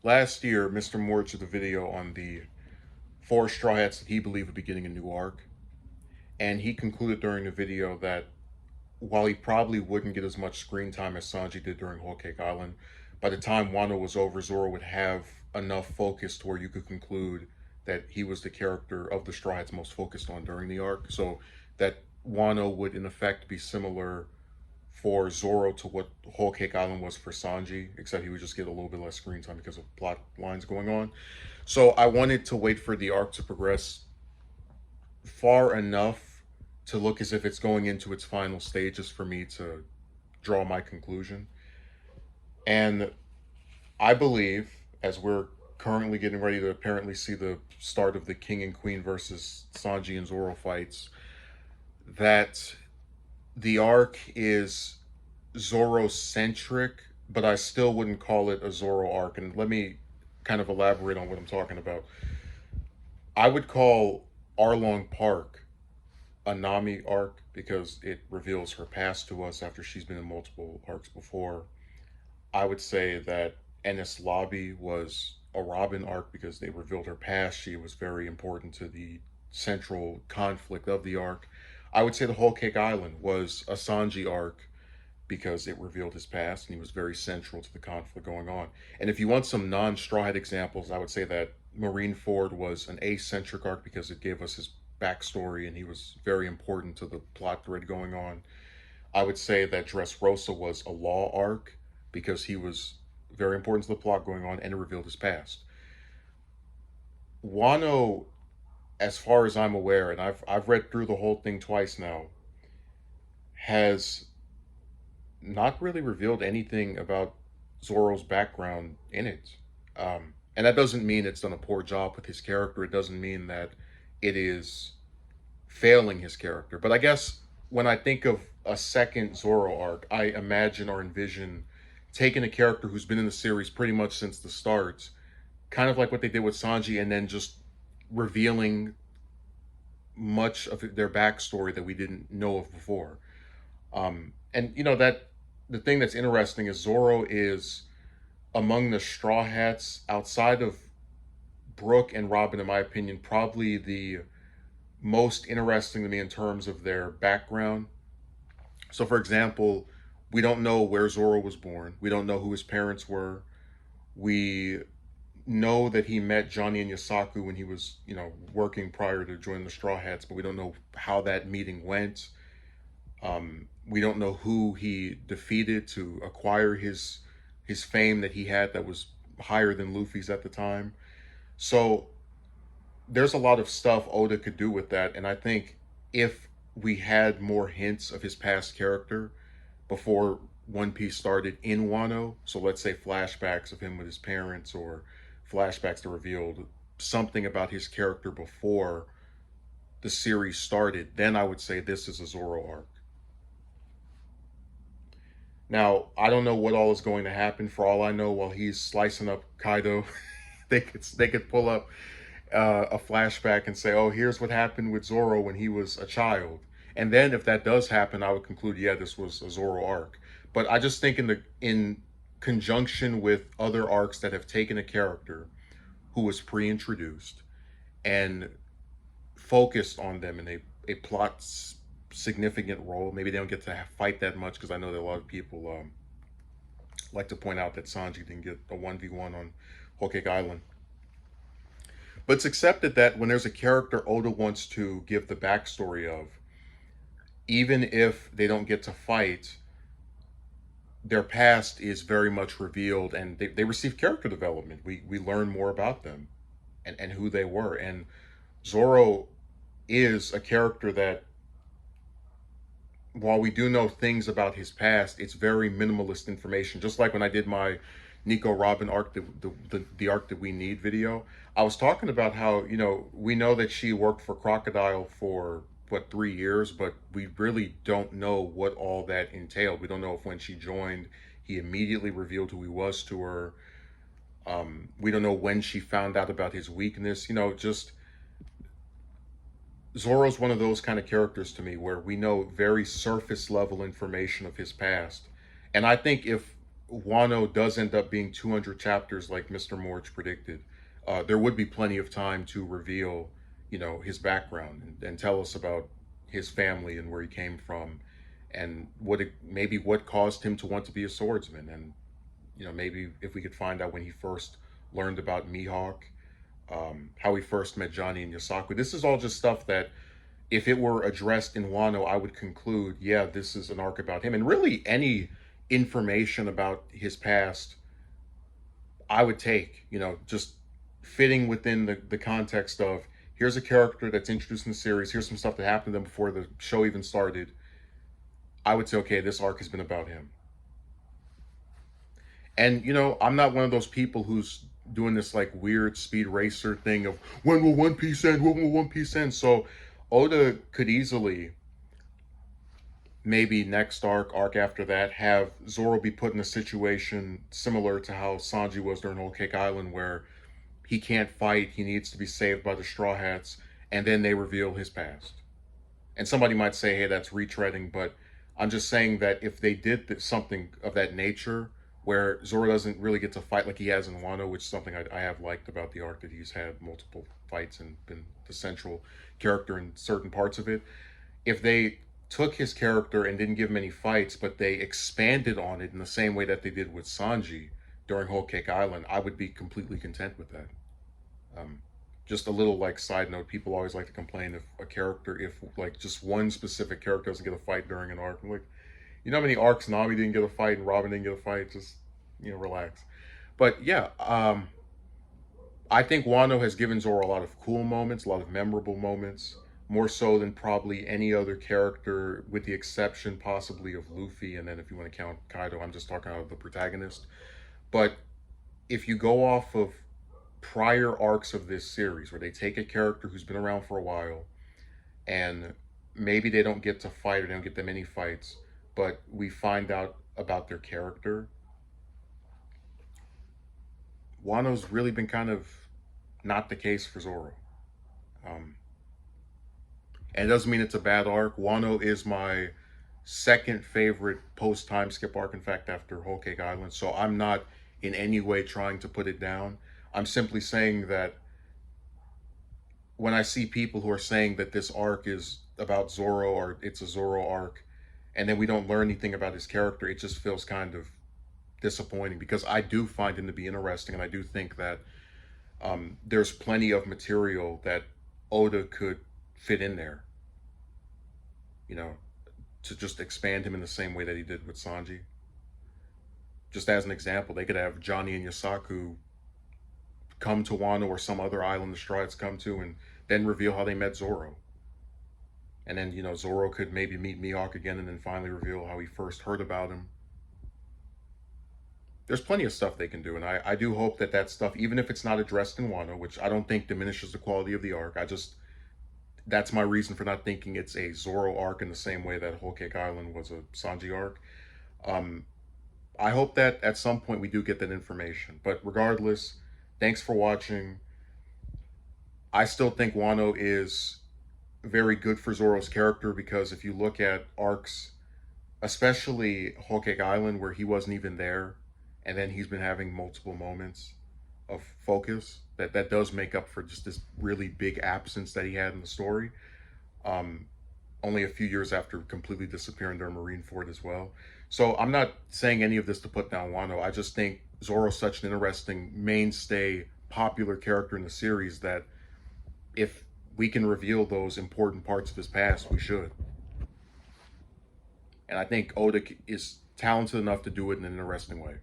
Last year, Mr. Moore did a video on the four Straw Hats that he believed would be getting a new arc. And he concluded during the video that while he probably wouldn't get as much screen time as Sanji did during Whole Cake Island, by the time Wano was over, Zoro would have enough focus to where you could conclude that he was the character of the Straw Hats most focused on during the arc. So that Wano would, in effect, be similar for Zoro to what Whole Cake Island was for Sanji, except he would just get a little bit less screen time because of plot lines going on. So I wanted to wait for the arc to progress far enough to look as if it's going into its final stages for me to draw my conclusion. And I believe, as we're currently getting ready to apparently see the start of the King and Queen versus Sanji and Zoro fights, that the arc is Zoro centric, but I still wouldn't call it a Zoro arc. And let me kind of elaborate on what I'm talking about. I would call Arlong Park a Nami arc because it reveals her past to us after she's been in multiple arcs before. I would say that Ennis Lobby was a Robin arc because they revealed her past. She was very important to the central conflict of the arc. I would say the Whole Cake Island was a Sanji arc because it revealed his past and he was very central to the conflict going on. And if you want some non-Straw Hat examples, I would say that Marineford was an eccentric arc because it gave us his backstory and he was very important to the plot thread going on. I would say that Dressrosa was a law arc because he was very important to the plot going on and it revealed his past. Wano, as far as I'm aware, and I've read through the whole thing twice now, has not really revealed anything about Zoro's background in it. And that doesn't mean it's done a poor job with his character. It doesn't mean that it is failing his character. But I guess when I think of a second Zoro arc, I imagine or envision taking a character who's been in the series pretty much since the start, kind of like what they did with Sanji, and then just revealing much of their backstory that we didn't know of before. And you know that the thing that's interesting is Zoro is among the Straw Hats outside of Brooke and Robin, in my opinion, probably the most interesting to me in terms of their background. So, for example, we don't know where Zoro was born. We don't know who his parents were. We know that he met Johnny and Yasaku when he was, working prior to joining the Straw Hats, but we don't know how that meeting went. We don't know who he defeated to acquire his fame that he had that was higher than Luffy's at the time. So there's a lot of stuff Oda could do with that, and I think if we had more hints of his past character before One Piece started in Wano, so let's say flashbacks of him with his parents or flashbacks that revealed something about his character before the series started, then I would say this is a Zoro arc. Now, I don't know what all is going to happen. For all I know, while he's slicing up Kaido, they could pull up a flashback and say, "Oh, here's what happened with Zoro when he was a child." And then, if that does happen, I would conclude, yeah, this was a Zoro arc. But I just think in conjunction with other arcs that have taken a character who was pre-introduced and focused on them in a plot significant role. Maybe they don't get to fight that much because I know that a lot of people like to point out that Sanji didn't get a 1v1 on Whole Cake Island. But it's accepted that when there's a character Oda wants to give the backstory of, even if they don't get to fight, their past is very much revealed and they receive character development. We learn more about them and who they were. And Zoro is a character that, while we do know things about his past, it's very minimalist information. Just like when I did my Nico Robin arc, the arc that we need video, I was talking about how, we know that she worked for Crocodile for what, 3 years, but we really don't know what all that entailed. We don't know if when she joined, he immediately revealed who he was to her. We don't know when she found out about his weakness. Just Zoro's one of those kind of characters to me where we know very surface level information of his past. And I think if Wano does end up being 200 chapters like Mr. Morge predicted, there would be plenty of time to reveal, his background and tell us about his family and where he came from, and maybe what caused him to want to be a swordsman, and maybe if we could find out when he first learned about Mihawk, how he first met Johnny and Yasaku. This is all just stuff that, if it were addressed in Wano, I would conclude, yeah, this is an arc about him. And really, any information about his past, I would take, just fitting within the context of, here's a character that's introduced in the series, here's some stuff that happened to them before the show even started. I would say, okay, this arc has been about him. And, I'm not one of those people who's doing this like weird speed racer thing of when will One Piece end? When will One Piece end? So Oda could easily, maybe next arc after that, have Zoro be put in a situation similar to how Sanji was during Whole Cake Island, where he can't fight, he needs to be saved by the Straw Hats, and then they reveal his past. And somebody might say, hey, that's retreading, but I'm just saying that if they did something of that nature, where Zoro doesn't really get to fight like he has in Wano, which is something I have liked about the arc, that he's had multiple fights and been the central character in certain parts of it. If they took his character and didn't give him any fights, but they expanded on it in the same way that they did with Sanji during Whole Cake Island, I would be completely content with that. Just a little like side note, people always like to complain if like just one specific character doesn't get a fight during an arc. I'm like, how many arcs Nami didn't get a fight and Robin didn't get a fight? Just, relax. But yeah, I think Wano has given Zoro a lot of cool moments, a lot of memorable moments, more so than probably any other character, with the exception possibly of Luffy. And then if you want to count Kaido, I'm just talking about the protagonist. But if you go off of prior arcs of this series, where they take a character who's been around for a while, and maybe they don't get to fight or they don't get that many fights, but we find out about their character, Wano's really been kind of not the case for Zoro. And it doesn't mean it's a bad arc. Wano is my second favorite post time skip arc, in fact, after Whole Cake Island. So I'm not in any way trying to put it down. I'm simply saying that when I see people who are saying that this arc is about Zoro, or it's a Zoro arc, and then we don't learn anything about his character, it just feels kind of disappointing, because I do find him to be interesting, and I do think that there's plenty of material that Oda could fit in there, to just expand him in the same way that he did with Sanji. Just as an example, they could have Johnny and Yasaku come to Wano or some other island the Straw Hats come to, and then reveal how they met Zoro. And then, Zoro could maybe meet Mihawk again, and then finally reveal how he first heard about him. There's plenty of stuff they can do, and I do hope that stuff, even if it's not addressed in Wano, which I don't think diminishes the quality of the arc, that's my reason for not thinking it's a Zoro arc in the same way that Whole Cake Island was a Sanji arc. I hope that at some point we do get that information. But regardless, thanks for watching. I still think Wano is very good for Zoro's character, because if you look at arcs, especially Whole Cake Island, where he wasn't even there, and then he's been having multiple moments of focus, that does make up for just this really big absence that he had in the story. Only a few years after completely disappearing during Marineford as well. So I'm not saying any of this to put down Wano. I just think Zoro's such an interesting, mainstay, popular character in the series that if we can reveal those important parts of his past, we should. And I think Oda is talented enough to do it in an interesting way.